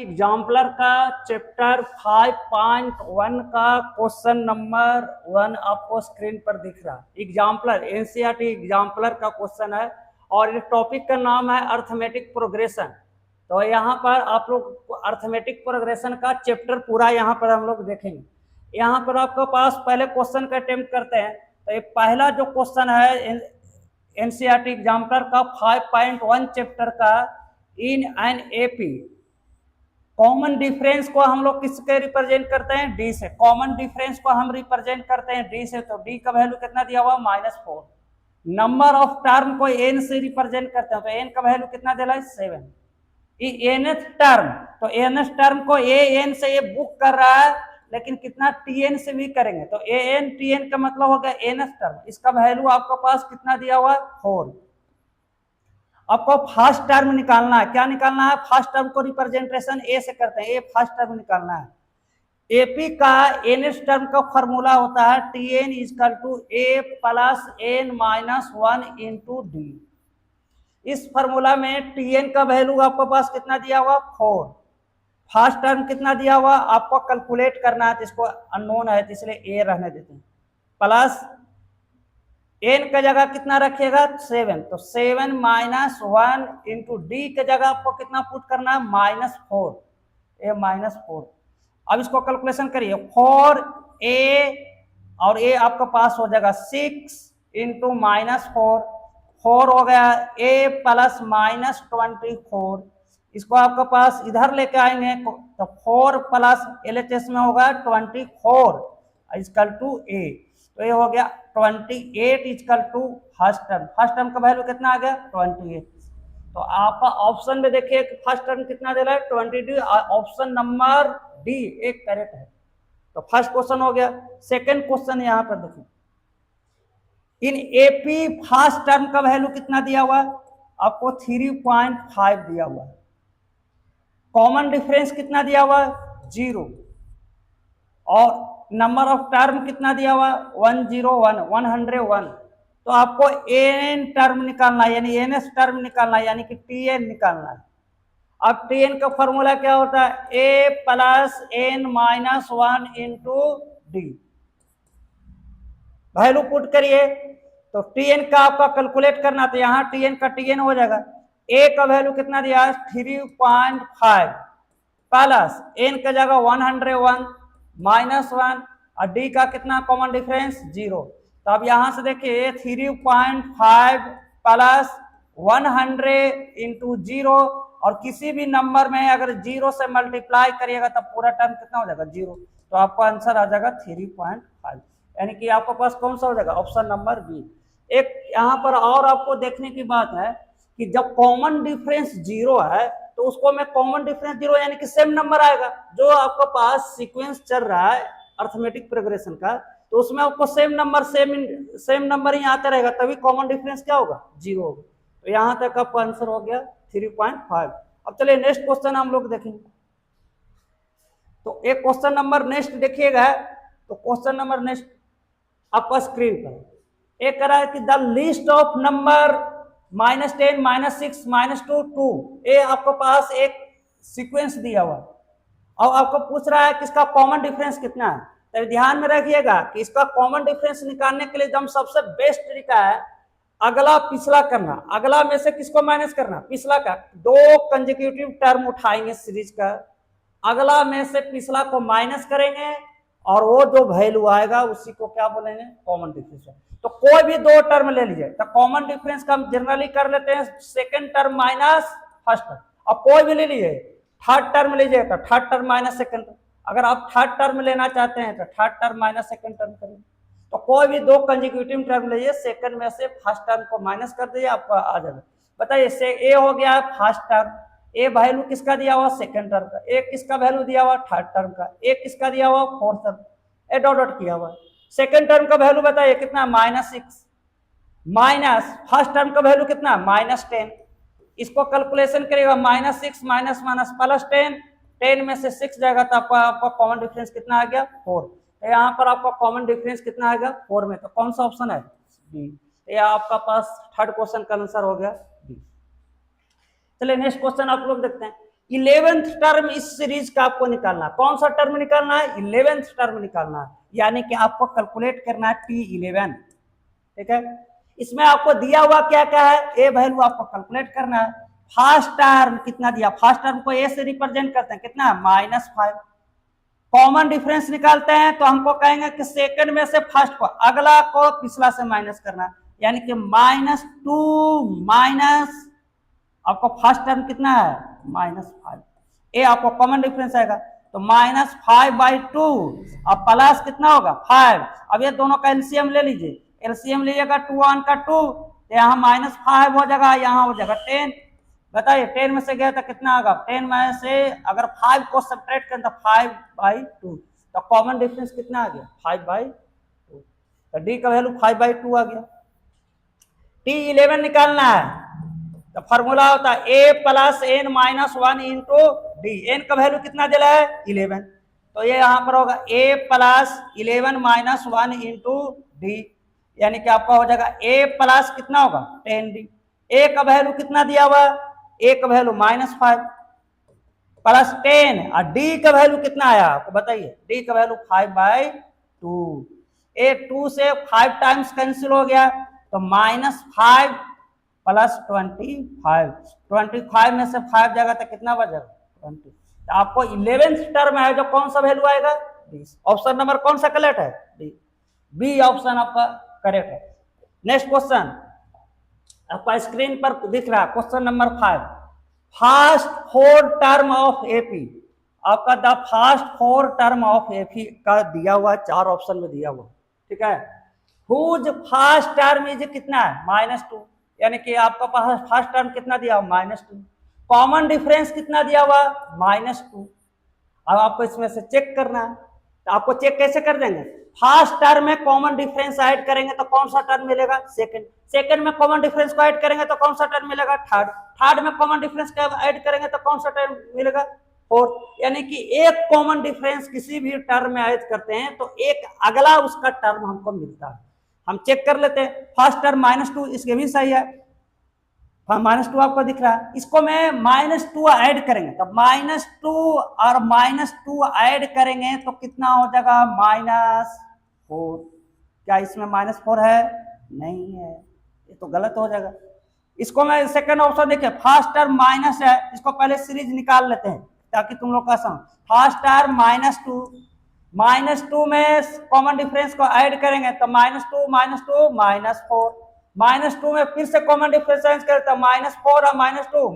Exemplar का chapter 5.1 का question number 1 आपको स्क्रीन पर दिख रहा है। एग्जाम्पलर एनसीईआरटी एग्जाम्पलर का क्वेश्चन है और इस टॉपिक का नाम है अर्थमेटिक प्रोग्रेशन। तो यहाँ पर आप लोग अर्थमेटिक प्रोग्रेशन का चैप्टर पूरा यहाँ पर हम लोग देखेंगे। यहाँ पर आपके पास पहले क्वेश्चन का अटेम्प्ट करते हैं। तो ये पहला जो क्वेश्चन है एनसीईआरटी एग्जाम्पलर का 5.1 चैप्टर का in an AP common difference को हम लोग किसके रिप्रेजेंट करते हैं? डी से। कॉमन डिफरेंस को हम रिप्रेजेंट करते हैं डी से। तो डी का वैल्यू कितना दिया हुआ? -4। नंबर ऑफ टर्म को एन से रिप्रेजेंट करते हैं तो एन का वैल्यू कितना दिया है? 7। एनथ टर्म, तो एनथ टर्म को ए एन से ये बुक कर रहा है, लेकिन कितना टी एन से भी करेंगे तो ए एन टी एन का मतलब हो गया एनथ टर्म। इसका वैल्यू आपके पास कितना दिया हुआ? 4। आपको फर्स्ट टर्म निकालना है। क्या निकालना है? फर्स्ट टर्म को रिप्रेजेंटेशन ए से करते हैं, ए फर्स्ट टर्म निकालना है। एपी का एनएस टर्म का फॉर्मूला होता है T N is equal to A plus N minus 1 into D. इस फॉर्मूला में टी एन का वैल्यू आपके पास कितना दिया हुआ? 4। फर्स्ट टर्म कितना दिया हुआ आपको कैलकुलेट करना है, जिसको अननोन है इसलिए ए रहने देते हैं। प्लस एन का जगह कितना रखिएगा? 7। तो 7 माइनस 1 इंटू डी के जगह आपको कितना पुट करना है? -4। ए -4। अब इसको कैलकुलेशन करिए। 4 ए और ए आपका पास हो जाएगा 6 इंटू -4। 4 हो गया ए प्लस -24। इसको आपके पास इधर लेके आएंगे तो 4 प्लस एलएचएस में होगा 24 इजकल टू ए। तो ये हो गया 28 is equal to first term. First term का वैल्यू कितना आ गया? 28। तो आपका ऑप्शन में देखिए फर्स्ट टर्म कितना दे रहा है? 22। ऑप्शन नंबर डी एक करेक्ट है। तो फर्स्ट क्वेश्चन हो गया। सेकंड क्वेश्चन यहाँ पर देखिए, इन एपी फर्स्ट टर्म का वैल्यू कितना दिया हुआ है? आपको 3.5 दिया हुआ है। कॉमन डिफरेंस कितना दिया हुआ है? 0। और नंबर ऑफ टर्म कितना दिया हुआ? 101। तो आपको एन टर्म निकालना है, यानी एन एस टर्म निकालना है, यानी कि टी एन निकालना है। अब टी एन का फॉर्मूला क्या होता है? A plus N minus 1 into D. Value put करिए तो टी एन का आपका कैलकुलेट करना, तो यहाँ टी एन का टी एन हो जाएगा। ए का वैल्यू कितना दिया है? 3.5 प्लस एन का जगह 101 -1 और डी का कितना कॉमन डिफरेंस? 0। तो अब यहां से देखिए 3.5 प्लस 100 इंटू 0, और किसी भी नंबर में अगर 0 से मल्टीप्लाई करिएगा तब पूरा टर्म कितना हो जाएगा? 0। तो आपका आंसर आ जाएगा 3.5, यानी कि आपके पास कौन सा हो जाएगा? Option number B. एक यहाँ पर और आपको देखने की बात है कि जब कॉमन डिफरेंस 0 है तो उसको मैं कॉमन डिफरेंस 0 यानी कि सेम नंबर आएगा। जो आपके पास सीक्वेंस चल रहा है अर्थमेटिक प्रोग्रेशन का, तो उसमें आपको सेम नंबर ही आता रहेगा, तभी कॉमन डिफरेंस क्या होगा? 0 होगा। तो यहाँ तक आपका आंसर हो गया 3.5। अब चलिए नेक्स्ट क्वेश्चन हम लोग देखेंगे। तो एक क्वेश्चन नंबर नेक्स्ट देखिएगा। तो क्वेश्चन नंबर नेक्स्ट आपका स्क्रीन पर एक कह रहा है कि द लिस्ट ऑफ नंबर -10 -6 -2 2। ये आपको पास एक सीक्वेंस दिया हुआ और आपको पूछ रहा है कि इसका कॉमन डिफरेंस कितना है। तो ध्यान में रखिएगा कि इसका कॉमन डिफरेंस निकालने के लिए एकदम सबसे बेस्ट तरीका है अगला पिछला करना। अगला में से किसको माइनस करना? पिछला का। 2 कंसेक्यूटिव टर्म उठाएंगे सीरीज का, अगला में से पिछला को माइनस करेंगे और वो जो वैल्यू आएगा उसी को क्या बोलेंगे? Common difference. तो कोई भी 2 टर्म ले लीजिए तो कॉमन डिफरेंस का हम जनरली कर लेते हैं second term minus first term. अब कोई भी ले लीजिए, थर्ड टर्म लीजिए तो third term minus second term. अगर आप थर्ड टर्म लेना चाहते हैं तो third term minus second term करिए। तो कोई भी 2 कंसेक्यूटिव टर्म लीजिए, सेकंड में से फर्स्ट टर्म को माइनस कर दीजिए, आपका आ जाएगा। बताइए से ए हो गया फर्स्ट टर्म, ए वैल्यू किसका दिया हुआ? सेकंड टर्म का। ए किसका वैल्यू दिया हुआ? थर्ड टर्म का। ए किसका दिया हुआ? Fourth term. ए डॉट डॉट किया हुआ। सेकंड टर्म का वैल्यू बताइए कितना? -6 माइनस फर्स्ट टर्म का वैल्यू कितना? -10। इसको कैलकुलेशन करिएगा -6 माइनस +10। 10 में से 6 जाएगा तो आपका कॉमन डिफरेंस कितना आ गया? 4। तो यहाँ पर आपका कॉमन डिफरेंस कितना आ गया? 4 में। तो कौन सा ऑप्शन है? बी। ये आपका पास थर्ड क्वेश्चन का आंसर हो गया बी। चलिए नेक्स्ट क्वेश्चन आप लोग देखते हैं। 11th टर्म इस सीरीज का आपको निकालना है। कौन सा टर्म निकालना है? 11th टर्म निकालना है, यानी कि आपको कैलकुलेट करना है T11। ठीक है, इसमें आपको दिया हुआ क्या क्या है, ए वैल्यू आपको कैलकुलेट करना है। फर्स्ट टर्म कितना दिया, फर्स्ट टर्म को ए से रिप्रेजेंट करते हैं, कितना है -5। कॉमन डिफरेंस निकालते हैं तो हमको कहेंगे कि सेकंड में से फर्स्ट को, अगला को पिछला से माइनस करना, यानी कि -2 माइनस आपको फर्स्ट टर्म कितना है -5, ये आपको कॉमन डिफरेंस आएगा। तो -5/2 अब प्लस कितना होगा 5। अब ये दोनों का एलसीएम ले लीजिए, एलसीएम लीजिएगा 2 1 का 2, तो यहाँ -5 हो जाएगा, यहाँ हो जाएगा 10। बताइए 10 में से गया तो कितना होगा, 10 में से अगर 5 को सब्ट्रैक्ट करें तो 5/2, तो कॉमन डिफरेंस कितना आ गया 5/2, तो डी का वैल्यू 5/2 आ गया। T11 निकालना है तो फॉर्मूला होता है a + n - 1 into D. N का वैल्यू कितना दिला है 11, तो ये यहाँ पर होगा a + 11 - 1 इंटू डी, यानी कि आपका हो जाएगा a प्लस कितना होगा 10d। a का वैल्यू कितना दिया हुआ, a का वैल्यू -5 प्लस 10 और d का वैल्यू कितना आया आपको बताइए, d का वैल्यू 5/2। ए 2 से 5 टाइम्स कैंसिल हो गया, तो -5 + 25 में से 5 जाएगा तो कितना बचेगा 20। तो आपको 11th टर्म है जो कौन सा वैल्यू आएगा, ऑप्शन नंबर कौन सा करेक्ट है, डी, बी ऑप्शन आपका करेक्ट है। नेक्स्ट क्वेश्चन आपका स्क्रीन पर दिख रहा है, question number 5, first 4 term of AP. आपका the first 4 term of AP का दिया हुआ 4 ऑप्शन में दिया हुआ, ठीक है। हुज फर्स्ट टर्म इज कितना है -2, यानी कि आपका पास फर्स्ट टर्म कितना दिया हुआ -2, कॉमन डिफरेंस कितना दिया हुआ -2। अब आपको इसमें से चेक करना है, तो आपको चेक कैसे कर देंगे, फर्स्ट टर्म में कॉमन डिफरेंस ऐड करेंगे तो कौन सा टर्म मिलेगा सेकंड, सेकंड में कॉमन डिफरेंस को ऐड करेंगे तो कौन सा टर्म मिलेगा थर्ड, थर्ड में कॉमन डिफरेंस को ऐड करेंगे तो कौन सा टर्म मिलेगा फोर्थ। यानी कि एक कॉमन डिफरेंस किसी भी टर्म में ऐड करते हैं तो एक अगला उसका टर्म हमको मिलता है। हम चेक कर लेते हैं, फर्स्ट टर्म -2 इसके भी सही है, -2 आपको दिख रहा है, इसको मैं -2 ऐड करेंगे तो -2 और -2 ऐड करेंगे तो कितना हो जाएगा -4। क्या इसमें -4 है, नहीं है, ये तो गलत हो जाएगा। इसको मैं सेकंड ऑप्शन देखिए, फर्स्ट टर्म माइनस है, इसको पहले सीरीज निकाल लेते हैं ताकि तुम लोग का समझ। फर्स्ट टर्म -2 में कॉमन डिफरेंस को ऐड करेंगे तो -2 -4 -2 में फिर से कॉमन डिफरेंस ऐड करें तो -4 और -2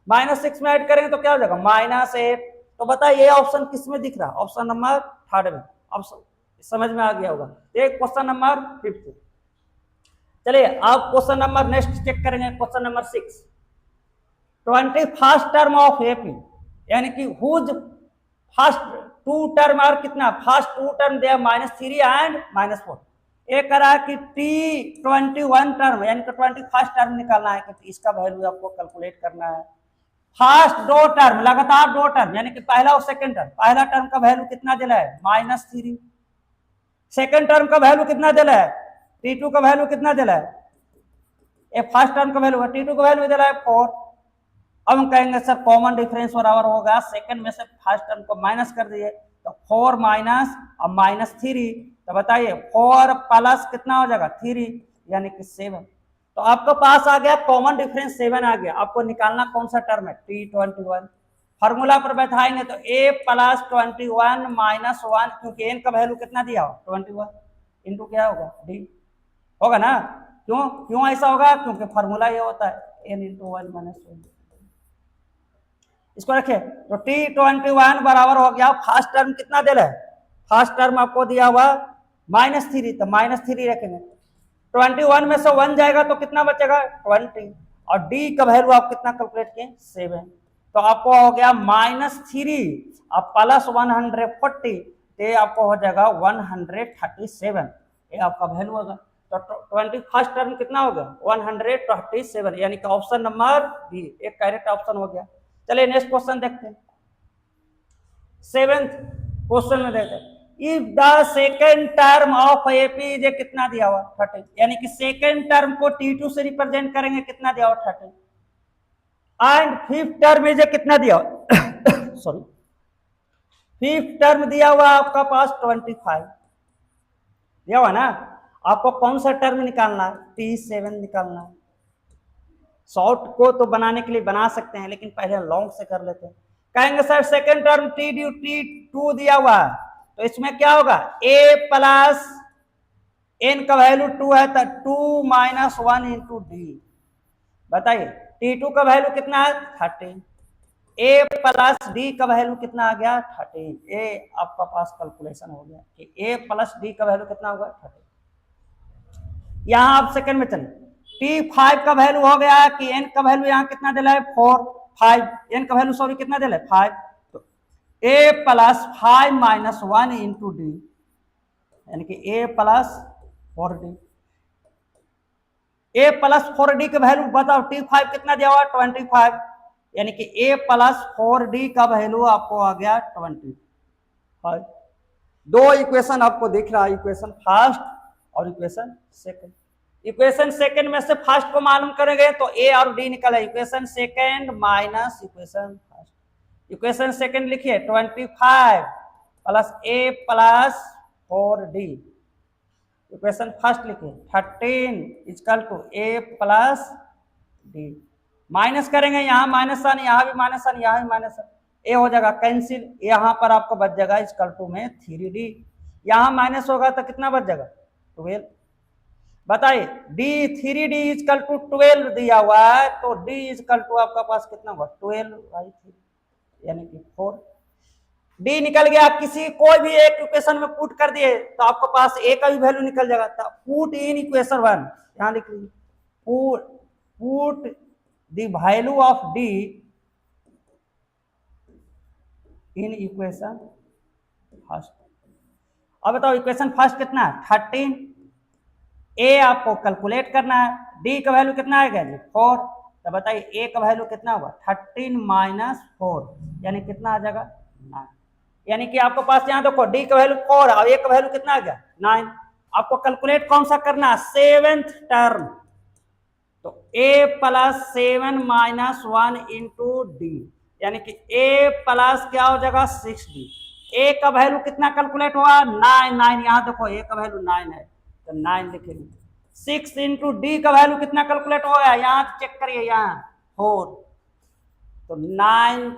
-6 में ऐड करेंगे तो क्या हो जाएगा -8। तो बताइए ये ऑप्शन किस में दिख रहा है, ऑप्शन नंबर 3 में। ऑप्शन समझ में आ गया होगा। एक क्वेश्चन नंबर 5। चलिए अब क्वेश्चन नंबर नेक्स्ट चेक करेंगे, question number 6, 21st term of AP, यानी कि हुज फर्स्ट 2 टर्म और कितना, फर्स्ट 2 टर्म दिया -3 एंड -4। एक करा कि T21 टर्म यानी कि 21st टर्म निकालना है, कि इसका वैल्यू आपको कैलकुलेट करना है। फर्स्ट 2 टर्म लगातार 2 टर्म यानी कि पहला और सेकंड टर्म, पहला टर्म का वैल्यू कितना दिला है -3, सेकंड टर्म का वैल्यू कितना दिला है T2 का वैल्यू कितना दिला है, ये फर्स्ट टर्म का वैल्यू है, T2 का वैल्यू दिला है 4। अब हम कहेंगे सर कॉमन डिफरेंस बराबर होगा, सेकंड में से फर्स्ट टर्म को माइनस कर दिए तो 4 माइनस और -3, तो बताइए 4 प्लस कितना हो जाएगा 3 यानी कि 7। तो आपके पास आ गया कॉमन डिफरेंस 7 आ गया। आपको निकालना कौन सा टर्म है T21। फार्मूला पर बैठाएंगे तो a + 21 - 1, क्योंकि n का वैल्यू कितना दिया हो 21 इंटू क्या होगा d होगा ना। क्यों ऐसा होगा, क्योंकि फार्मूला ये होता है n × 1 - 1। इसको रखे तो T21 बराबर हो गया, फर्स्ट टर्म कितना दे रहा है, फर्स्ट टर्म आपको दिया हुआ -3, तो -3 रखेंगे, 21 में से 1 जाएगा तो कितना बचेगा 20, और d का वैल्यू आप कितना कैलकुलेट किए 7, तो आपको हो गया -3 और प्लस 140, ये आपको हो जाएगा 137, ये आपका वैल्यू होगा। तो 21st टर्म कितना होगा 137, यानी कि ऑप्शन नंबर बी एक करेक्ट ऑप्शन हो गया। चलिए नेक्स्ट क्वेश्चन देखते हैं, 7th क्वेश्चन में देखते हैं, if the second term of AP जे कितना दिया हुआ 30, यानी कि सेकेंड टर्म को T2 से रिप्रेजेंट करेंगे, कितना दिया हुआ 30। एंड फिफ्थ टर्म इज कितना दिया सॉरी फिफ्थ टर्म दिया हुआ आपका पास 25 दिया हुआ ना। आपको कौन सा टर्म निकालना है? T7 निकालना है। शॉर्ट को तो बनाने के लिए बना सकते हैं, लेकिन पहले लॉन्ग से कर लेते हैं। कहेंगे सर सेकेंड टर्म T2 दिया हुआ है, तो इसमें क्या होगा? a प्लस n का वैल्यू 2 है तो 2 माइनस 1 इंटू डी। बताइए T2 का वैल्यू कितना है? 13। a प्लस डी का वैल्यू कितना आ गया? 13। ए आपका पास कैलकुलेशन हो गया कि a प्लस डी का वैल्यू कितना होगा? 13। यहां आप सेकंड में चले, T5 का वैल्यू हो गया कि n का वैल्यू यहाँ कितना दिला है? 4 5 n का वैल्यू सॉरी कितना दिला है? 5। तो a plus 5 minus 1 into D, यानी कि a plus 4d। a plus 4d का वैल्यू बताओ, T5 कितना दिया हुआ? 25, यानी कि a प्लस 4d का वैल्यू आपको आ गया 25। दो इक्वेशन आपको दिख रहा है, इक्वेशन फर्स्ट और इक्वेशन सेकंड। इक्वेशन सेकंड में से फर्स्ट को मालूम करेंगे तो a और d निकला। Equation second minus equation first. Equation second लिखिए 25 plus a plus 4d। Equation first लिखिए 13 equal to a plus d। Minus करेंगे, यहाँ माइनस वन, यहाँ भी माइनस वन, यहाँ भी माइनस वन, ए हो जाएगा कैंसिल। यहाँ पर आपको बच जाएगा इक्वल टू में 3d। यहाँ माइनस होगा तो कितना बच जाएगा? 12। बताइए d 3d इक्वल टू 12 दिया हुआ है, तो d इक्वल टू आपका पास कितना होगा? 12/3 यानी कि 4। d निकल गया। किसी कोई भी एक इक्वेशन में पुट कर दिए तो आपके पास a का भी वैल्यू निकल जाएगा। तो पुट इन इक्वेशन 1, यहाँ लिख लीजिए put the value of d in equation first. अब बताओ इक्वेशन फर्स्ट कितना है? 13। a आपको कैलकुलेट करना है, d का वैल्यू कितना आएगा जी? 4। तो बताइए a का वैल्यू कितना होगा? 13 माइनस 4, यानी कितना आ जाएगा? 9। यानी कि आपको पास यहाँ देखो d का वैल्यू 4 और a का वैल्यू कितना आ गया? 9। आपको कैलकुलेट कौन सा करना है? Seventh term. तो a plus 7 minus 1 into D, यानी कि a प्लस क्या हो जाएगा? 6d। a का वैल्यू कितना कैलकुलेट हुआ? 9। यहाँ देखो a का वैल्यू 9 है तो 9 लिखेंगे। 6 इंटू डी का वैल्यू कितना कैलकुलेट हो गया? यहाँ चेक करिए, यहाँ 4, तो 9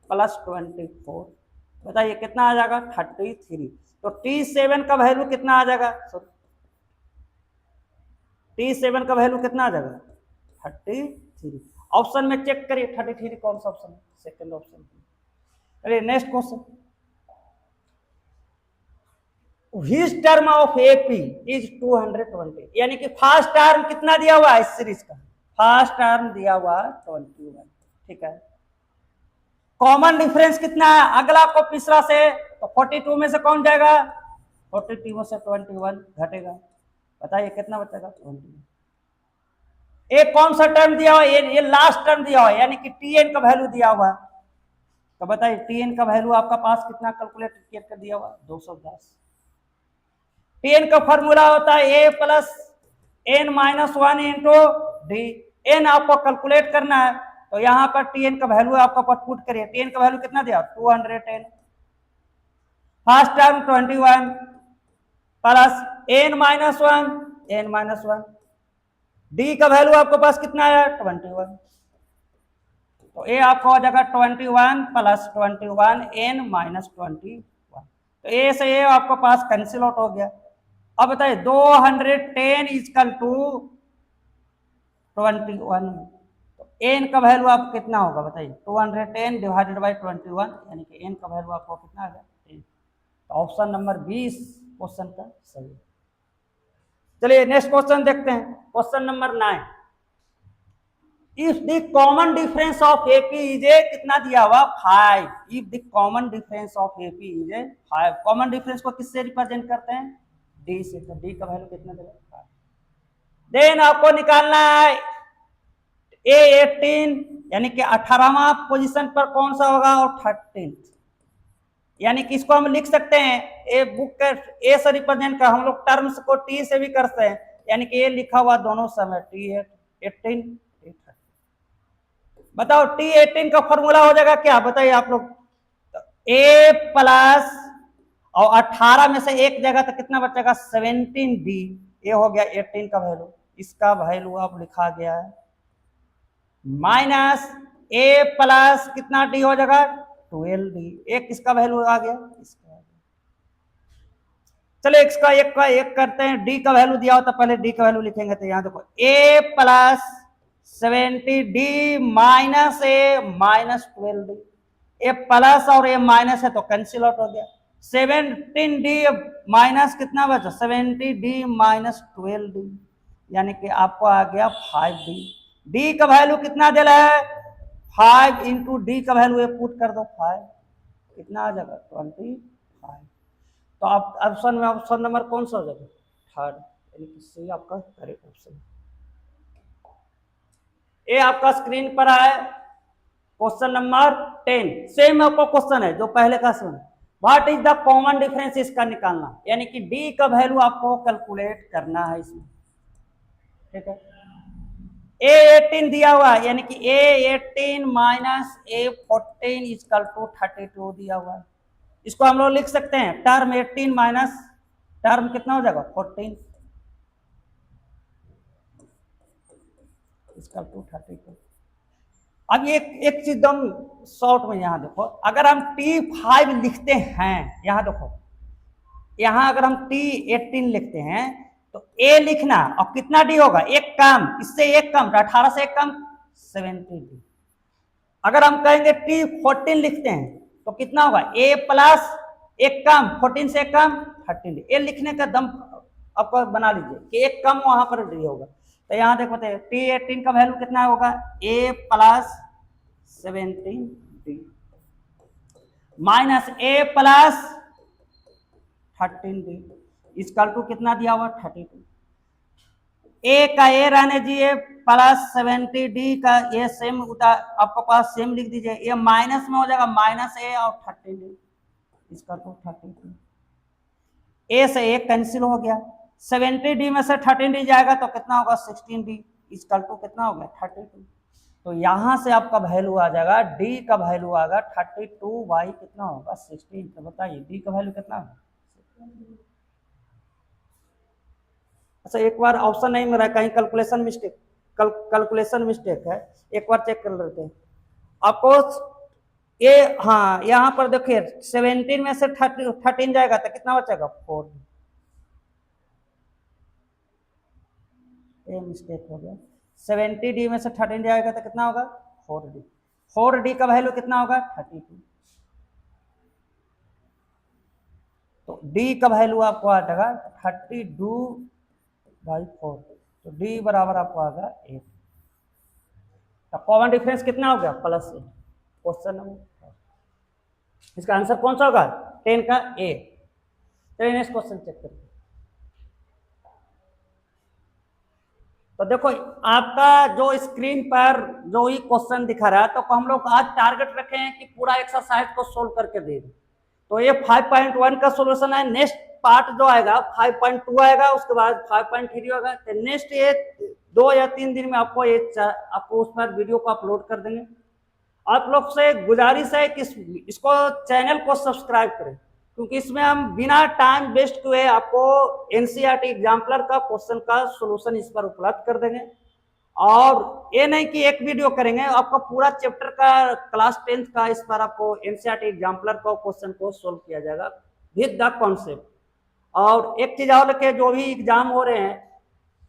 प्लस 24, बताइए कितना आ जाएगा? 33। तो T7 का वैल्यू कितना आ जाएगा? T7 का वैल्यू कितना आ जाएगा? 33। ऑप्शन में चेक करिए 33 कौन सा ऑप्शन है? Second option. चलिए next question. Which term of AP is 220, यानी कि फर्स्ट टर्म कितना दिया हुआ है इस सीरीज का? फर्स्ट टर्म दिया हुआ 21। ठीक है। कॉमन डिफरेंस कितना है? अगला को पिछला से, तो 42 में से कौन जाएगा? 42 में से 21 घटेगा। बताइए कितना बचेगा? 21। एक कौन सा टर्म दिया हुआ? ये लास्ट टर्म दिया हुआ है, यानी कि Tn का वैल्यू दिया हुआ है। तो बताइए Tn का वैल्यू आपका पास कितना कैलकुलेट कर दिया हुआ? 210। Tn का फॉर्मूला होता है a plus n minus 1 into D. n आपको कैलकुलेट करना है, तो यहाँ पर Tn का वैल्यू आपका पुट करिए। Tn का वैल्यू कितना दिया? 210। First term 21 plus n minus 1 D का वैल्यू आपके पास कितना है? 21। तो a आपका हो जाएगा 21 प्लस 21 n माइनस 21। तो a से a आपके पास कैंसिल आउट हो गया। अब बताइए 210 इक्वल टू 21, तो n का वैल्यू आपको कितना होगा? बताइए 210 डिवाइडेड बाई 21, यानी कि n का वैल्यू आपको कितना आ गया? 10। तो ऑप्शन नंबर 20 क्वेश्चन का सही। चलिए नेक्स्ट क्वेश्चन देखते हैं। Question number 9। If the common difference of AP is a, कितना दिया हुआ? 5। If the common difference of AP is a 5। Common difference को किससे रिप्रेजेंट करते हैं? D से। तो D का वैल्यू कितना देगा? 5। देन आपको निकालना है A18, यानी कि 18वां पोजीशन पर कौन सा होगा? और 13, यानी कि इसको हम लिख सकते हैं ए बुक ए से रिप्रेजेंट कर, हम लोग टर्म्स को T से भी करते हैं, यानी कि ये लिखा हुआ दोनों समय T18। बताओ T18 का फॉर्मूला हो जाएगा क्या, बताइए आप लोग। A प्लस और 18 में से एक जगह तो कितना बचेगा 17D, ये हो गया 18 का वैल्यू, इसका वैल्यू अब लिखा गया है माइनस A प्लस कितना D हो जाएगा 12D, एक इसका वैल्यू आ गया इसका। चलो इसका एक का एक करते हैं, डी का वैल्यू दिया हो तो पहले डी का वैल्यू लिखेंगे, तो यहां देखो A plus 70D minus A minus 12D, A plus और ए माइनस है तो कैंसिल आउट हो गया, 17D माइनस कितना बचा 70D माइनस 12D, यानी कि आपको आ गया 5D। डी का वैल्यू कितना दे रहा है 5 इंटू डी का वैल्यू पुट कर दो 5, कितना आ जाएगा 25। तो आप ऑप्शन में ऑप्शन नंबर कौन सा हो जाएगा थर्ड, यानी कि सी आपका करेक्ट ऑप्शन। ये आपका स्क्रीन पर है क्वेश्चन नंबर 10, सेम आपका क्वेश्चन है जो पहले का सुन, what is the common difference इसका निकालना, यानी कि डी का वैल्यू आपको कैलकुलेट करना है इसमें, ठीक है। A18 दिया हुआ है, यानी कि A18 minus A14 is equal to 32 दिया हुआ है, इसको हम लोग लिख सकते हैं टर्म 18 माइनस टर्म कितना हो जाएगा 14 इजकल टू 32। अब एक चीज दम शॉर्ट में यहां देखो, अगर हम T5 लिखते हैं, यहां देखो यहां अगर हम T18 लिखते हैं तो A लिखना और कितना D होगा एक कम, इससे एक कम 18 से एक कम 70D। अगर हम कहेंगे T14 लिखते हैं तो कितना होगा A प्लस एक कम 14 से एक कम 13D, ए लिखने का दम आपको बना लीजिए कि एक कम वहां पर D होगा, तो यहां देखो T18 का वैल्यू कितना होगा A plus 17D minus A plus 13D is equal to कितना दिया हुआ 32, A का A रहने दीजिए प्लस 70D का ये सेम आपके पास सेम लिख दीजिए, ये माइनस में हो जाएगा माइनस A और 13D इसका टू 32, A से A कैंसिल हो गया, 70D में से 13D जाएगा तो कितना होगा 16D इसका टू कितना हो गया 32, तो यहां से आपका वैल्यू आ जाएगा D का वैल्यू आएगा 32 बाई कितना होगा 16, तो बताइए D का वैल्यू कितना होगा। अच्छा एक बार ऑप्शन नहीं मिला, कहीं कैलकुलेशन मिस्टेक कैलकुलेशन मिस्टेक है, एक बार चेक कर लेते हैं आपको ये, हाँ यहाँ पर देखिए 17 में से 13 जाएगा तो कितना बचेगा 4, ये मिस्टेक हो गया, 70D में से 13 जाएगा तो कितना होगा 4D, 4D का वैल्यू कितना होगा 32, तो D का वैल्यू आपको आ जाएगा 32/4, तो D बराबर आपको आ गया 8, तो कॉमन डिफरेंस कितना हो गया प्लस 8, क्वेश्चन नंबर, इसका आंसर कौन सा होगा 10 का A। चलिए नेक्स्ट क्वेश्चन चेक करिए, तो देखो आपका जो स्क्रीन पर जो ही क्वेश्चन दिखा रहा है, तो हम लोग आज टारगेट रखे हैं कि पूरा एक्सरसाइज को सोल्व करके दे दें, तो ये 5.1 का सॉल्यूशन है, नेक्स्ट पार्ट जो आएगा 5.2 आएगा, उसके बाद 5.3 होगा, तो नेक्स्ट ये 2 या 3 दिन में आपको ये आपको उस पर वीडियो को अपलोड कर देंगे। आप लोग से गुजारिश है कि इसको चैनल को सब्सक्राइब करें, क्योंकि इसमें हम बिना टाइम वेस्ट किए आपको एनसीईआरटी एग्जाम्पलर का क्वेश्चन का सॉल्यूशन इस पर उपलब्ध कर देंगे, और ये नहीं कि एक वीडियो करेंगे, आपका पूरा चैप्टर का क्लास 10th का इस पर आपको एनसीईआरटी एग्जाम्पलर का क्वेश्चन को सोल्व किया जाएगा विद द कॉन्सेप्ट। और एक चीज और कि जो भी एग्जाम हो रहे हैं,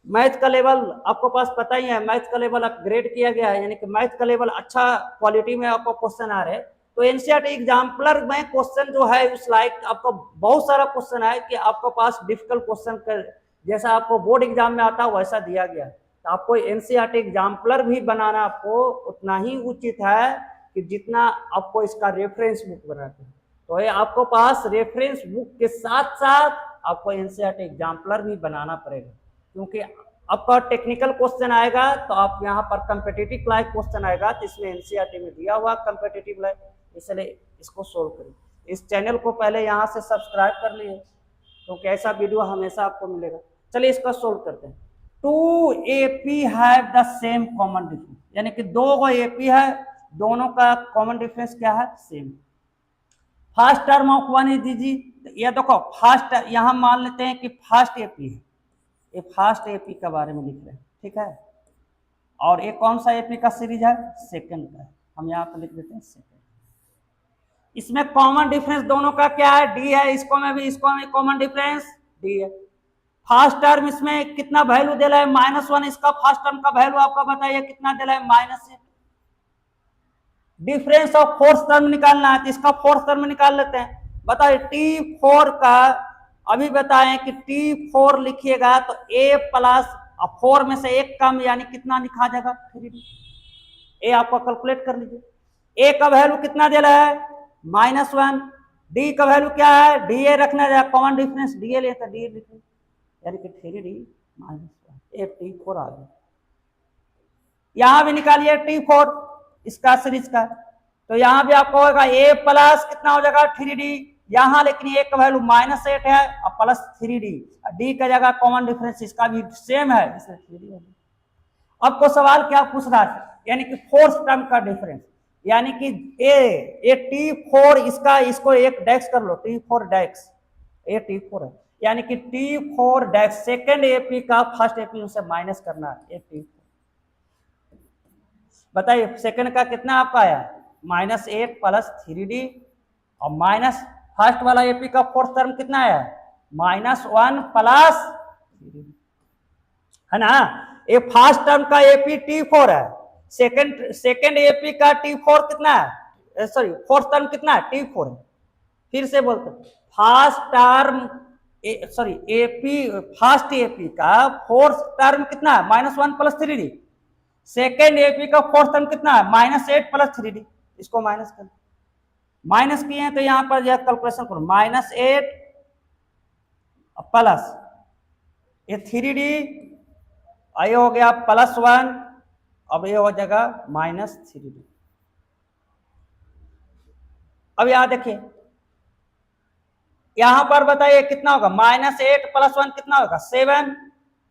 मैथ का लेवल आपको पास पता ही है, मैथ का लेवल अपग्रेड किया गया है, यानी कि मैथ का लेवल अच्छा क्वालिटी में आपको क्वेश्चन आ रहे हैं, तो एनसीईआरटी एग्जाम्पलर में क्वेश्चन जो है उस लाइक आपको बहुत सारा क्वेश्चन है कि आपके पास डिफिकल्ट क्वेश्चन कर जैसा आपको बोर्ड एग्जाम में आता है वैसा दिया गया है, तो आपको एनसीईआरटी एग्जाम्पलर भी बनाना आपको उतना ही उचित है कि जितना आपको इसका रेफरेंस बुक बनाते हैं, तो ये आपको पास रेफरेंस बुक के साथ साथ आपको एनसीईआरटी एग्जाम्पलर भी बनाना पड़ेगा, क्योंकि आपका टेक्निकल क्वेश्चन आएगा तो आप यहाँ पर कम्पिटिटिव लाइक क्वेश्चन आएगा, तो इसमें एनसीईआरटी में दिया हुआ कम्पिटिटिव लाइक, इसलिए इसको सोल्व करें। इस चैनल को पहले यहाँ से सब्सक्राइब कर लिए, क्योंकि ऐसा वीडियो हमेशा आपको मिलेगा। चलिए इसका सोल्व करते हैं। Two AP have the same common difference, यानी कि दो गो एपी है, दोनों का कॉमन डिफरेंस क्या है, same. First term of one is दीजिए, ये देखो फर्स्ट, यहां मान लेते हैं कि फर्स्ट एपी है, ये फर्स्ट एपी के बारे में लिख रहे हैं, ठीक है। और ये कौन सा एपी का सीरीज है, सेकंड का है, हम यहाँ पे लिख देते हैं सेकंड। इसमें कॉमन डिफरेंस दोनों का क्या है, डी है, इसको में भी इसको में कॉमन डिफरेंस डी है। फर्स्ट टर्म इसमें कितना वैल्यू दे रहा है, -1, इसका फर्स्ट टर्म का वैल्यू आपका बताइए कितना दे रहा है, -8। डिफरेंस ऑफ फोर्थ टर्म निकालना है तो इसका फोर्थ टर्म निकाल लेते हैं, बताइए T4 का, अभी बताएं कि T4 लिखिएगा तो a प्लस 4 में से एक कम यानी कितना लिखा जाएगा, 3D। ए आपको कैलकुलेट कर लीजिए, a का वैल्यू कितना दे रहा है, -1, d का वैल्यू क्या है, da रखना जाए, कॉमन डिफरेंस da ले तो d लिखे, यानी कि 3D -1, एक T4 आ गया। यहां भी निकालिए T4 इसका सीरीज का, तो यहां भी आपको होगा a प्लस कितना हो जाएगा 3D, यहां लेकिन a का वैल्यू -8 है और प्लस 3D, d का जगह कॉमन डिफरेंस इसका भी सेम है, इसलिए 3D हो गया। अब को सवाल क्या पूछ रहा है, यानी कि फोर्थ टर्म का डिफरेंस, यानी कि ए T4 इसका, इसको एक डेक्स कर लो, T4 डेक्स, ए T4 है, यानी कि T4 डेक्स सेकेंड एपी का फर्स्ट एपी से माइनस करना है, T4। बताइए सेकंड का कितना आपका आया, -8 प्लस 3D, और माइनस फर्स्ट वाला एपी का फोर्थ टर्म कितना आया, -1 प्लस 3D, है ना। ये फर्स्ट टर्म का एपी T4 है, सेकंड एपी का T4 कितना है, सॉरी फोर्थ टर्म कितना है, T4 है। फिर से बोलते first term, sorry AP, first AP का फोर्थ टर्म कितना है, -1 प्लस 3D, सेकेंड एपी का फोर्थ टर्म कितना है, -8 प्लस 3D, इसको माइनस कर, माइनस किए हैं तो यहां पर यह कैलकुलेशन करो, -8 प्लस ये 3D, ये हो गया +1, अब ये हो जाएगा -3D। अब यहां देखिए, यहां पर बताइए कितना होगा, -8 प्लस 1 कितना होगा, 7,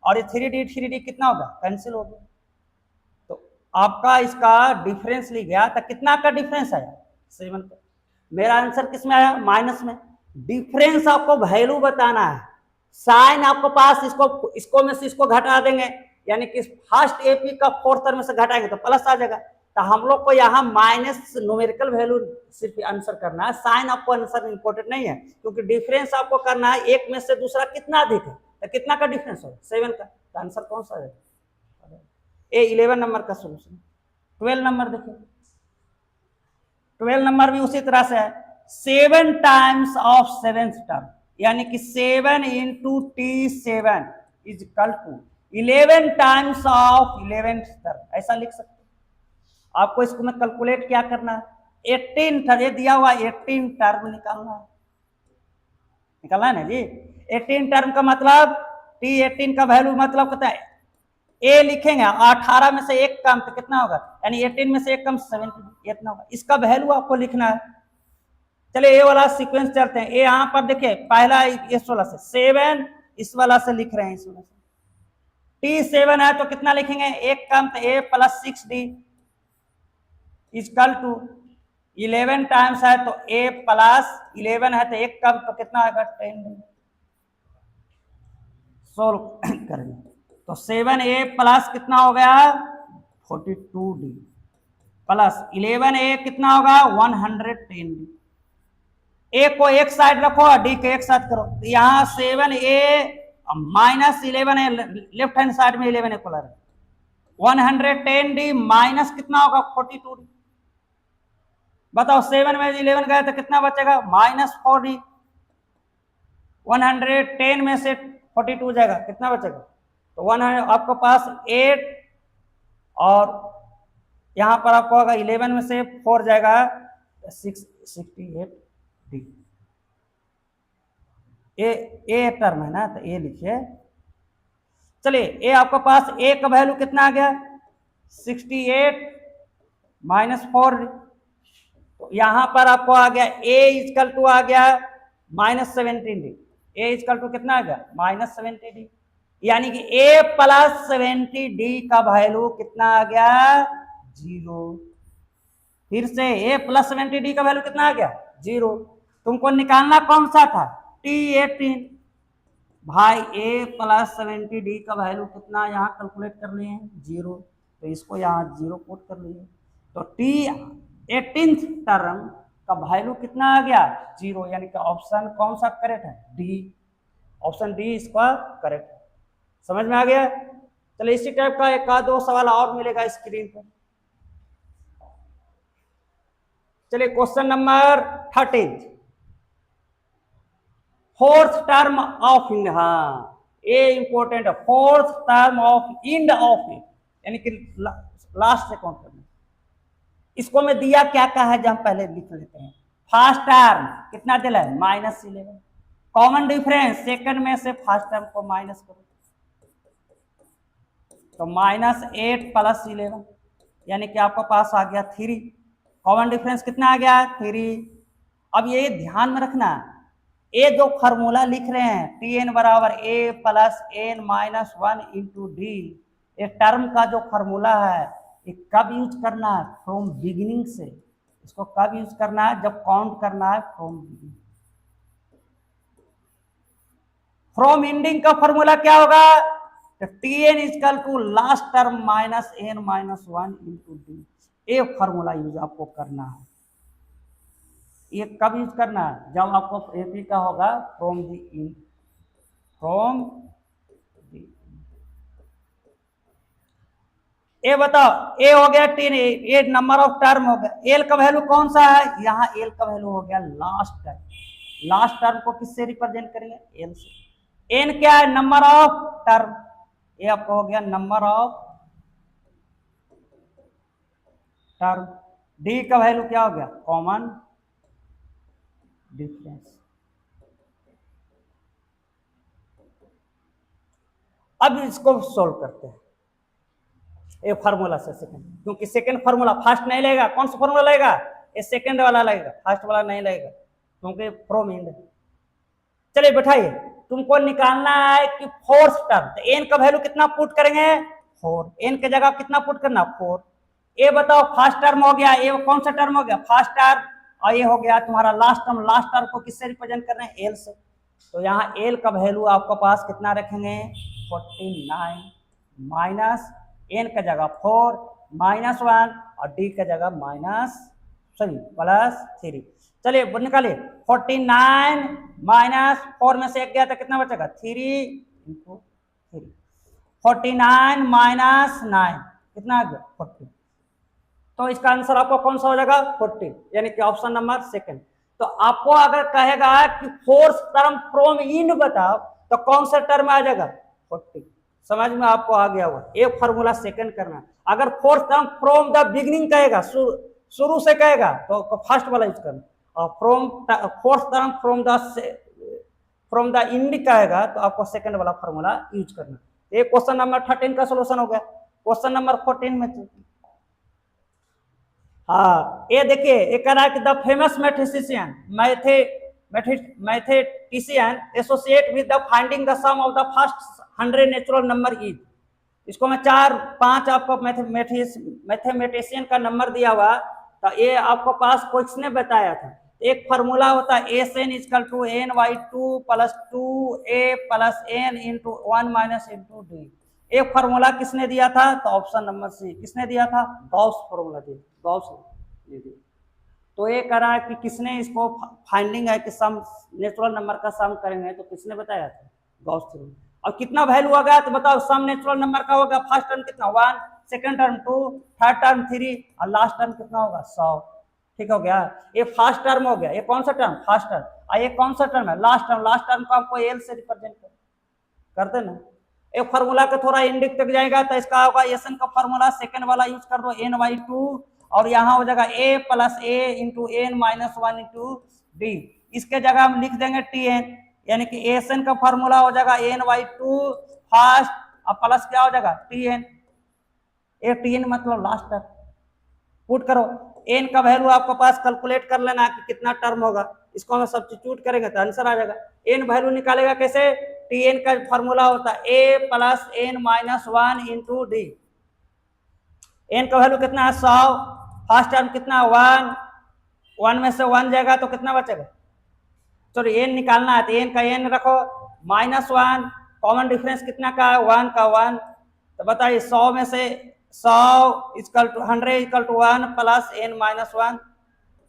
और ये 3D कितना होगा, कैंसिल हो गया। आपका इसका डिफरेंस लिख गया तो कितना का डिफरेंस आया, 7 का। मेरा आंसर किस में आया, माइनस में। डिफरेंस आपको वैल्यू बताना है, साइन आपको पास, इसको में से इसको घटा देंगे, यानी कि फर्स्ट एपी का फोर्थ टर्म में से घटाएंगे तो प्लस आ जाएगा। तो हम लोग को यहाँ माइनस न्यूमेरिकल वैल्यू सिर्फ आंसर करना है, साइन आपको आंसर इंपॉर्टेंट नहीं है, क्योंकि डिफरेंस आपको करना है एक में से दूसरा कितना अधिक है, तो कितना का डिफरेंस होगा, 7 का। तो आंसर कौन सा है, ए 11 नंबर का सोल्यूशन। 12 नंबर देखिए, 12 नंबर भी उसी तरह से है, 7 टाइम्स ऑफ सेवेंथ टर्म, यानी कि 7 into T7 is equal to 11 times of 11th term, ऐसा लिख सकते हैं। आपको इसको में कैलकुलेट क्या करना है, 18 ये दिया हुआ 18 टर्म निकालना है ना जी। 18 टर्म का मतलब T18 का वैल्यू मतलब कितना है, ए लिखेंगे 18 में से एक कम तो कितना होगा, यानी 18 में से एक कम 17, इतना होगा। इसका वैल्यू आपको लिखना है। चलिए ए वाला सीक्वेंस चलते हैं, ए यहाँ पर देखिए पहला इस वाला से 7, इस वाला से लिख रहे हैं, इस वाला से T7 है तो कितना लिखेंगे, एक कम तो a plus 6D is equal to 11 times है तो a प्लस 11 है तो एक कम तो कितना आएगा 10D। सोल्व करेंगे तो 7a प्लस कितना हो गया 42D प्लस 11a कितना होगा 110D। a को एक साइड रखो और d को एक साइड करो, तो यहाँ 7a minus 11a left hand side में 11a को ला रहे 110D माइनस कितना होगा 42D। बताओ 7 में 11 गए तो कितना बचेगा -4D। 110 में से 42 जाएगा कितना बचेगा, तो 100 आपको पास 8 और यहां पर आपको होगा 11 में से 4 जाएगा 68D। ए टर्म है ना, तो ए लिखिए। चलिए ए आपके पास ए का वैल्यू कितना आ गया 68 -4, तो यहां पर आपको आ गया ए इजकल टू आ गया -17D। ए इजकल टू कितना आ गया -17D। यानी कि a प्लस 70d का वैल्यू कितना आ गया 0। फिर से a प्लस 70d का वैल्यू कितना आ गया 0। तुमको निकालना कौन सा था T18। भाई a प्लस 70d का वैल्यू कितना यहाँ कैलकुलेट कर लिए हैं 0, तो इसको यहाँ 0 पुट कर लिए। तो T18 टर्म का वैल्यू कितना आ गया 0, यानी कि ऑप्शन कौन सा करेक्ट है डी। ऑप्शन डी इसका करेक्ट है। समझ में आ गया। चलिए इसी टाइप का एक दो सवाल और मिलेगा स्क्रीन पर। चलिए question number 13, fourth term of end. हाँ ये इंपॉर्टेंट है, fourth term of end of end, यानी कि लास्ट से काउंट करना। इसको में दिया क्या क्या है जब हम पहले लिख लेते हैं। फर्स्ट टर्म कितना दिला है -11। कॉमन डिफरेंस सेकंड में से फर्स्ट टर्म को माइनस करो तो -8 प्लस 11, यानी कि आपके पास आ गया 3। कॉमन डिफरेंस कितना आ गया 3। अब ये ध्यान में रखना, ये जो फॉर्मूला लिख रहे हैं Tn बराबर a plus n minus 1 into D, ये टर्म का जो फॉर्मूला है ये कब यूज करना है फ्रॉम बिगिनिंग से। इसको कब यूज करना है जब काउंट करना है फ्रॉम बिगिनिंग। फ्रॉम एंडिंग का फॉर्मूला क्या होगा तो Tn equal to last term minus n minus 1 into D. ये फॉर्मूला यूज आपको करना है। ये कब यूज करना है जब आपको एपी का होगा from the in, from the. ए बताओ ए हो गया 10, ये नंबर ऑफ टर्म हो गया। एल का वैल्यू कौन सा है, यहाँ एल का वैल्यू हो गया लास्ट टर्म। लास्ट टर्म को किससे रिप्रेजेंट करेंगे एल से। एन क्या है नंबर ऑफ टर्म, ये आपको हो गया नंबर ऑफ टर्म। डी का वैल्यू क्या हो गया कॉमन डिफरेंस। अब इसको सोल्व करते हैं ये फार्मूला से सेकंड, क्योंकि सेकंड फार्मूला फर्स्ट नहीं लगेगा। कौन सा फार्मूला लगेगा ये सेकंड वाला लगेगा, फर्स्ट वाला नहीं लगेगा क्योंकि फ्रॉम एंड। चलिए बैठाइए, तुमको निकालना है कि फोर्थ टर्म, तो एन का वैल्यू कितना पुट करेंगे 4। एन के जगह कितना पुट करना 4। ये बताओ फर्स्ट टर्म हो गया, ये कौन सा टर्म हो गया फर्स्ट टर्म, और ये हो गया तुम्हारा लास्ट टर्म। लास्ट टर्म को किससे रिप्रेजेंट कर रहे हैं एल से, तो यहाँ एल का वैल्यू आपके पास कितना रखेंगे 49 माइनस एन का जगह 4 माइनस 1 और डी का जगह प्लस 3। चलिए निकालिए 49 माइनस 4 में से एक गया तो कितना बचेगा 3 इंटू 3। 49 माइनस 9 कितना आ गया 40। तो इसका आंसर आपको कौन सा हो जाएगा 40, यानी कि ऑप्शन नंबर सेकंड। तो आपको अगर कहेगा कि फोर्थ टर्म फ्रॉम इन बताओ तो कौन सा टर्म आ जाएगा 40। समझ में आपको आ गया होगा। एक फार्मूला सेकंड करना। अगर fourth term from the beginning कहेगा शुरू से कहेगा तो फर्स्ट वाला यूज करना, और from fourth term from the end कहेगा तो आपको सेकंड वाला फार्मूला यूज करना। ये क्वेश्चन नंबर 13 का सोल्यूशन हो गया। क्वेश्चन नंबर 14 में हाँ ये देखिए, ये कह रहा है कि the famous mathematician mathematician associate with the finding the sum of the first 100 natural number is. इसको मैं 4-5 आपको मैथमेटिशियन का नंबर दिया हुआ, तो ये आपको पास क्वेश्चन ने बताया था। एक फार्मूला होता है S N is equal to N by 2 plus 2a plus N into 1 minus into D. एक फार्मूला किसने दिया था तो ऑप्शन नंबर सी। किसने दिया था गॉस फार्मूला दिया, गॉस ने दिया। तो ये कह रहा है कि किसने इसको फाइंडिंग है कि सम नेचुरल नंबर का सम करेंगे तो किसने बताया था गॉस थ्योरम। और कितना वैल्यू आ गया तो बताओ सम नेचुरल नंबर का होगा फर्स्ट टर्म कितना 1, सेकंड टर्म 2, थर्ड टर्म 3 और लास्ट टर्म कितना होगा 100। ठीक हो गया। ये फर्स्ट टर्म हो गया। ये कौन सा टर्म फर्स्ट टर्म, और ये कौन सा टर्म है लास्ट टर्म। लास्ट टर्म को आपको एल से रिप्रेजेंट करते ना। एक फार्मूला का थोड़ा इंडिक तक जाएगा तो इसका होगा एसन का फार्मूला सेकंड वाला यूज कर दो एन वाई 2, और यहाँ हो जाएगा a plus A into N minus 1 into D. इसके जगह हम लिख देंगे टी एन, यानी कि एसन का फार्मूला हो जाएगा एन वाई 2 फर्स्ट और प्लस क्या हो जाएगा T N. A T N मतलब लास्ट टर्म। पुट करो एन का वैल्यू आपके पास कैलकुलेट कर लेना कि कितना टर्म होगा। इसको हम सब्स्टिट्यूट करेंगे तो आंसर आ जाएगा। एन वैल्यू निकालेगा कैसे टी एन का फॉर्मूला होता है A plus N minus one into D. N का वैल्यू कितना है 100, फर्स्ट टर्म कितना 1, 1 में से 1 जाएगा तो कितना बचेगा, चलो एन निकालना है तो एन का एन रखो -1, कॉमन डिफरेंस कितना का है 1 का 1, तो बताइए 100 में से 100 equal to 100 equal to 1 plus N minus 1,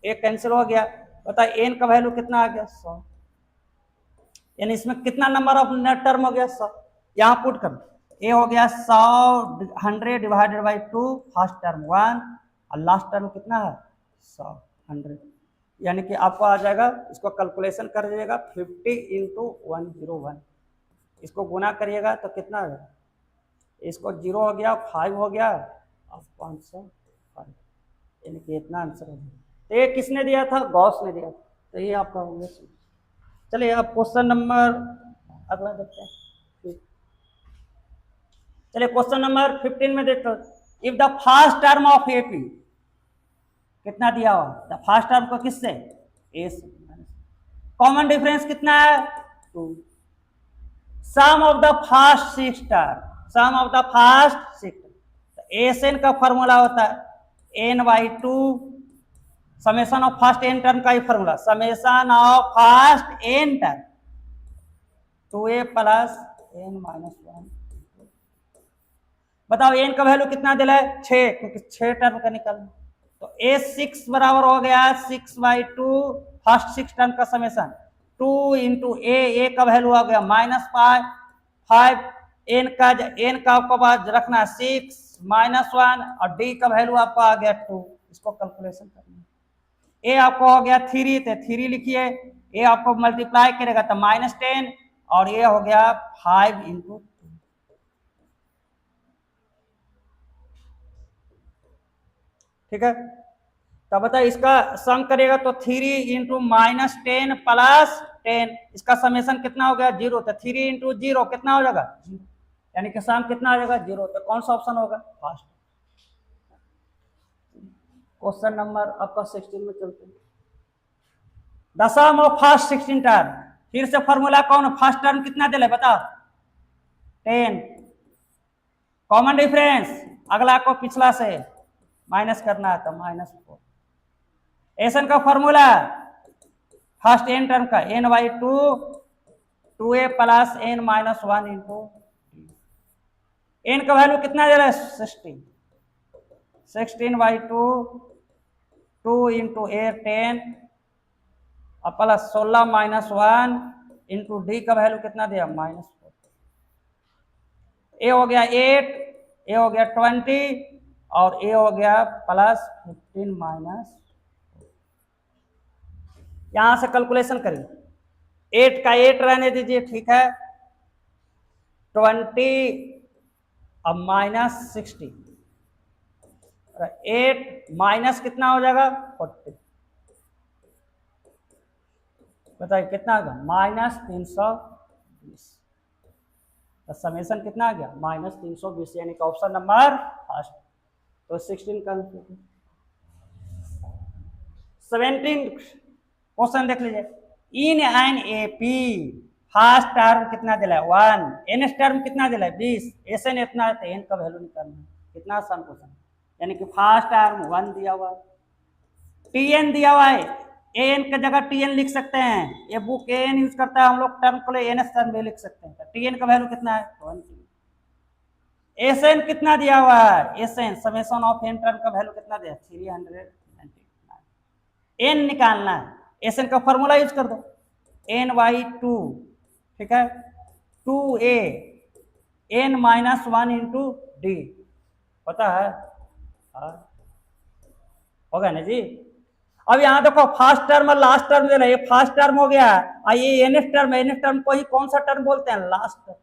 एक कैंसिल हो गया। बताइए एन का वैल्यू कितना आ गया 100, यानी इसमें कितना नंबर ऑफ नेट टर्म हो गया 100, यहाँ पुट कर ए हो गया 100 100 डिवाइडेड बाई 2, फर्स्ट टर्म 1 और लास्ट टर्म कितना है 100 100, यानी कि आपको आ जाएगा, इसको कैलकुलेशन कर दीजिएगा 50 इंटू 101, इसको गुना करिएगा तो कितना है, इसको 0 हो गया 5 हो गया और 505, यानी कि इतना आंसर हो गया। तो ये किसने दिया था, गॉस ने दिया था, तो ये आपका हो गया। चलिए अब क्वेश्चन नंबर अगला देखते हैं। चलिए क्वेश्चन नंबर 15 में देखते हो, if the first term of AP कितना दिया हुआ, द फर्स्ट टर्म को किससे ए से, कॉमन डिफरेंस कितना है 2, sum of the first 6 term, sum of the first 6, S N का फॉर्मूला होता है N by 2, summation of first N term का ही formula, summation of first N term 2a plus N minus 1। बताओ N का value कितना दिला है 6, क्योंकि 6 टर्म का निकालना, तो a6 बराबर हो गया 6/2 फर्स्ट 6 टर्म का समेशन 2 इंटू ए का वैल्यू आ गया -5, एन का आपको बात रखना 6 -1 और डी का वैल्यू आपको आ गया 2, इसको कैलकुलेशन करना। ए आपको हो गया 3, तो 3 लिखिए, ए आपको मल्टीप्लाई करेगा तो -10 और ये हो गया 5 इंटू 2। ठीक है, तो बताइए इसका सम करेगा तो 3 इंटू -10 प्लस 10, इसका समेशन कितना हो गया 0, तो 3 इंटू 0 कितना हो जाएगा 0, यानी कि सम कितना आ जाएगा 0, तो कौन सा ऑप्शन होगा फर्स्ट। क्वेश्चन नंबर आपका 16 में चलते हैं, the sum of first 16 term, फिर से फॉर्मूला कौन, फर्स्ट टर्म कितना दिले बताओ 10, कॉमन डिफरेंस अगला को पिछला से माइनस करना है तो -4, एसन का फॉर्मूला फर्स्ट एन टर्म का n/2 2a plus n minus 1 into N का वैल्यू कितना दे रहा है 16/2 2 इंटू ए 10 और प्लस 16 माइनस 1 इंटू डी का वैल्यू कितना दिया -4, ए हो गया 8, ए हो गया 20 और ए हो गया प्लस 15 माइनस, यहां से कैलकुलेशन करिए 8 का 8 रहने दीजिए, ठीक है 20 अब -60, 8 माइनस कितना हो जाएगा 40, बताइए कितना होगा -320, तो समेशन कितना आ गया -320, यानी कि ऑप्शन नंबर फर्स्ट। तो 16 का 17 क्वेश्चन देख लीजिए, in an AP first term कितना दिला है 1, एन टर्म कितना दिला है 20, एस एन इतना है तो एन का वैल्यू निकालना है, कितना आसान क्वेश्चन, यानी कि फर्स्ट टर्म 1 दिया हुआ है, टी एन दिया हुआ है, ए एन की जगह टी एन लिख सकते हैं, ये बुक ए एन यूज करता है, हम लोग टर्म को एन एस टर्म भी लिख सकते हैं, टी एन का वैल्यू कितना है 1, एस एन कितना दिया हुआ है, S N summation of N term का वैल्यू कितना दिया 399, एन निकालना है, एस एन का फॉर्मूला यूज कर दो n/2, ठीक है 2a n minus 1 into D, पता है होगा ना जी। अब यहाँ देखो फर्स्ट टर्म और लास्ट टर्म जो है ये फर्स्ट टर्म हो गया और ये एन टर्म को ही कौन सा टर्म बोलते हैं लास्ट टर्म,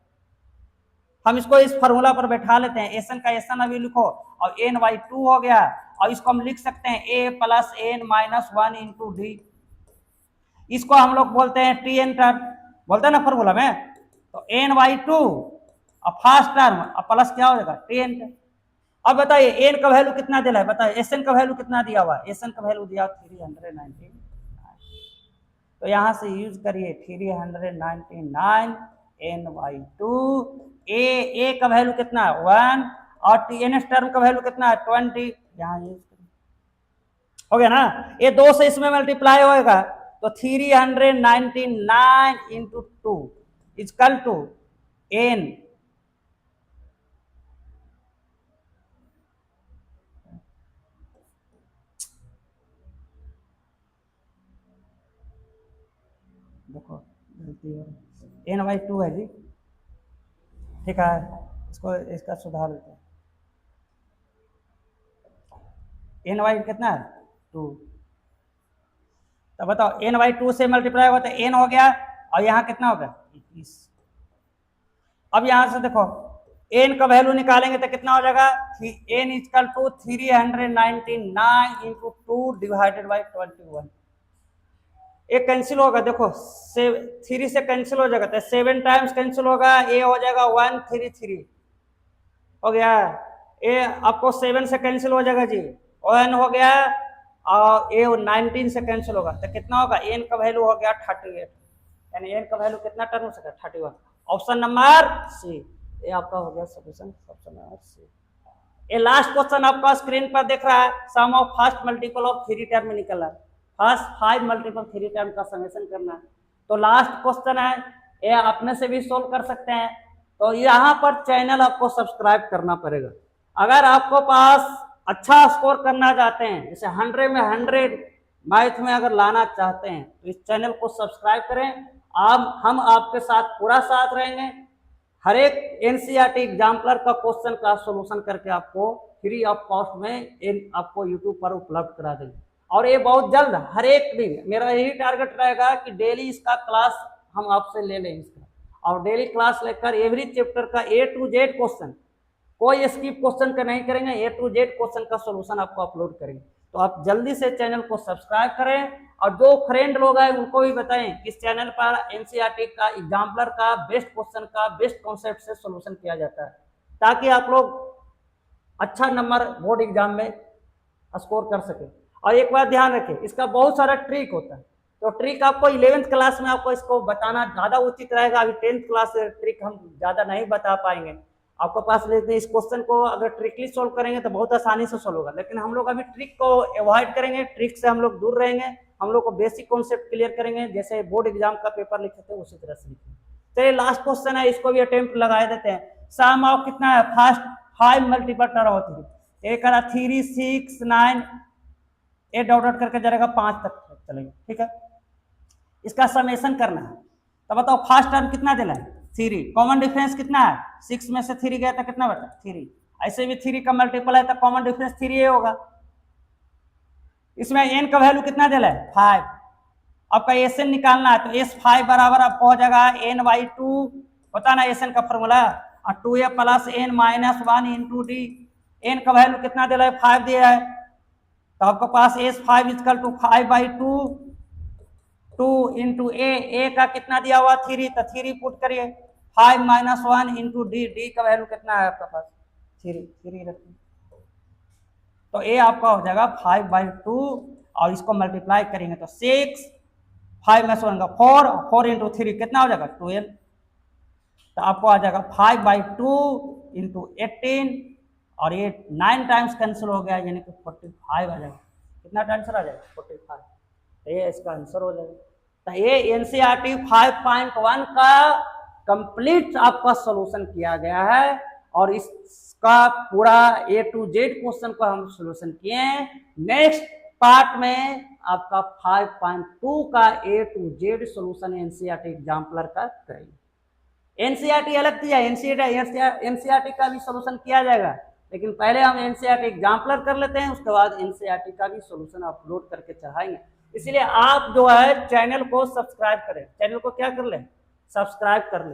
हम इसको इस फॉर्मूला पर बैठा लेते हैं, एस एन का एस एन अभी लिखो और n/2 हो गया और इसको हम लिख सकते हैं a plus n minus 1 into D, इसको हम लोग बोलते हैं टी एन टर्म, बोलते हैं ना फॉर्मूला में, तो n/2 और फर्स्ट टर्म और प्लस क्या हो जाएगा टी एन टर्म। अब बताइए एन का वैल्यू कितना दिया है, बताइए एस एन का वैल्यू कितना दिया हुआ है, एस एन का वैल्यू दिया 399, तो यहां से यूज करिए 399 n/2। ए का वैल्यू कितना है 1 और एन टर्म का वैल्यू कितना है 20। यहाँ ये हो गया ना, ये 2 से इसमें मल्टीप्लाई होएगा तो 399 इंटू 2 इजकल टू n। देखो गलती है, n/2 है जी, ठीक है, इसको इसका सुधार लेते हैं। n/, कितना है 2, तो बताओ n/2 से मल्टीप्लाई होगा तो n हो गया और यहाँ कितना होगा 21। अब यहाँ से देखो n का वैल्यू निकालेंगे तो कितना हो जाएगा n equal to 399 into 2 divided by 21। एक कैंसिल होगा, देखो 3 से कैंसिल हो जाएगा तो 7 टाइम्स कैंसिल होगा, ए हो जाएगा 133 हो गया। ए आपको 7 से कैंसिल हो जाएगा जी, 1 हो गया और ए 19 से कैंसिल होगा तो कितना होगा, एन का वैल्यू हो गया 38, यानी एन का वैल्यू कितना टर्म हो सका 31। ऑप्शन नंबर सी, ये आपका हो गया सॉल्यूशन, ऑप्शन नंबर सी। ये लास्ट क्वेश्चन आपका स्क्रीन पर दिख रहा है, sum of first multiple of 3 term में निकला, फर्स्ट 5 मल्टीपल 3 टर्म का समेशन करना है। तो लास्ट क्वेश्चन है, ये अपने से भी सोल्व कर सकते हैं। तो यहाँ पर चैनल आपको सब्सक्राइब करना पड़ेगा। अगर आपको पास अच्छा स्कोर करना चाहते हैं, जैसे 100 में 100 मैथ में अगर लाना चाहते हैं तो इस चैनल को सब्सक्राइब करें। हम आपके साथ पूरा साथ रहेंगे। हर एक एनसीईआरटी एग्जाम्पलर का क्वेश्चन का सॉल्यूशन करके आपको फ्री ऑफ कॉस्ट में आपको यूट्यूब पर उपलब्ध करा देंगे। और ये बहुत जल्द, हर एक दिन मेरा यही टारगेट रहेगा कि डेली इसका क्लास हम आपसे ले लें इसका, और डेली क्लास लेकर एवरी चैप्टर का A to Z क्वेश्चन, कोई स्किप क्वेश्चन का नहीं करेंगे, A to Z क्वेश्चन का सॉल्यूशन आपको अपलोड करेंगे। तो आप जल्दी से चैनल को सब्सक्राइब करें और जो फ्रेंड लोग हैं उनको भी बताएं कि इस चैनल पर एनसीईआरटी का एग्जाम्पलर का बेस्ट क्वेश्चन का बेस्ट कॉन्सेप्ट से सॉल्यूशन किया जाता है, ताकि आप लोग अच्छा नंबर बोर्ड एग्जाम में स्कोर कर सके। और एक बात ध्यान रखें, इसका बहुत सारा ट्रिक होता है, तो ट्रिक आपको 11th क्लास में आपको इसको बताना ज़्यादा उचित रहेगा। अभी 10th क्लास से ट्रिक हम ज़्यादा नहीं बता पाएंगे आपको पास। लेते इस क्वेश्चन को अगर ट्रिकली सोल्व करेंगे तो बहुत आसानी से सोल्व होगा, लेकिन हम लोग अभी ट्रिक को अवॉइड करेंगे, ट्रिक से हम लोग दूर रहेंगे। हम लोग को बेसिक कॉन्सेप्ट क्लियर करेंगे, जैसे बोर्ड एग्जाम का पेपर लिखते थे उसी तरह से लिखेंगे। चलिए लास्ट क्वेश्चन है, इसको भी अटेम्प्ट लगा देते हैं। सम ऑफ कितना है, फर्स्ट 5 मल्टीपल टर्म होती है, एक 3 6 9 8 डॉट करके जाएगा 5 तक चलेगा, ठीक है। इसका समेशन करना है, तो बताओ फर्स्ट टर्म कितना देना है 3, कॉमन डिफरेंस कितना है 6 में से 3 गया तो कितना बचा 3, ऐसे भी 3 का मल्टीपल है तो कॉमन डिफरेंस 3 होगा। इसमें n का वैल्यू कितना देना है 5, आपका एसएन निकालना है, तो S5 बराबर आपको हो जाएगा n/2, पता ना एसएन का फॉर्मूला, और 2a plus n minus 1 into D. N का वैल्यू कितना दे रहा है 5 दिया है, तो आपके पास S5 equal to 5/2 2 into A का कितना दिया हुआ 3, तो 3 पुट करिए, 5 माइनस 1 इंटू डी, डी का वैल्यू कितना है आपका पास 3 रखिए, तो ए आपका हो जाएगा 5/2 और इसको मल्टीप्लाई करेंगे तो 6, 5 में से 1 का 4, 4 इंटू 3 कितना हो जाएगा 12, तो आपको आ जाएगा 5/2 इंटू 18 और ये 9 टाइम्स कैंसिल हो गया, यानी कि 45 आ जाएगा। कितना आंसर आ जाएगा 45, ये इसका आंसर हो जाएगा। तो ये एनसीईआरटी 5.1 का कंप्लीट आपका सॉल्यूशन किया गया है, और इसका पूरा A to Z क्वेश्चन को हम सॉल्यूशन किए हैं। नेक्स्ट पार्ट में आपका 5.2 का A to Z solution NCERT exemplar का करेंगे। एनसीईआरटी अलग किया, एनसीईआरटी का भी सॉल्यूशन किया जाएगा, लेकिन पहले हम एनसीईआरटी एग्जाम्पलर कर लेते हैं, उसके बाद एनसीईआरटी का भी सॉल्यूशन अपलोड करके चढ़ाएंगे। इसलिए आप जो है चैनल को सब्सक्राइब करें, चैनल को क्या कर लें सब्सक्राइब कर लें।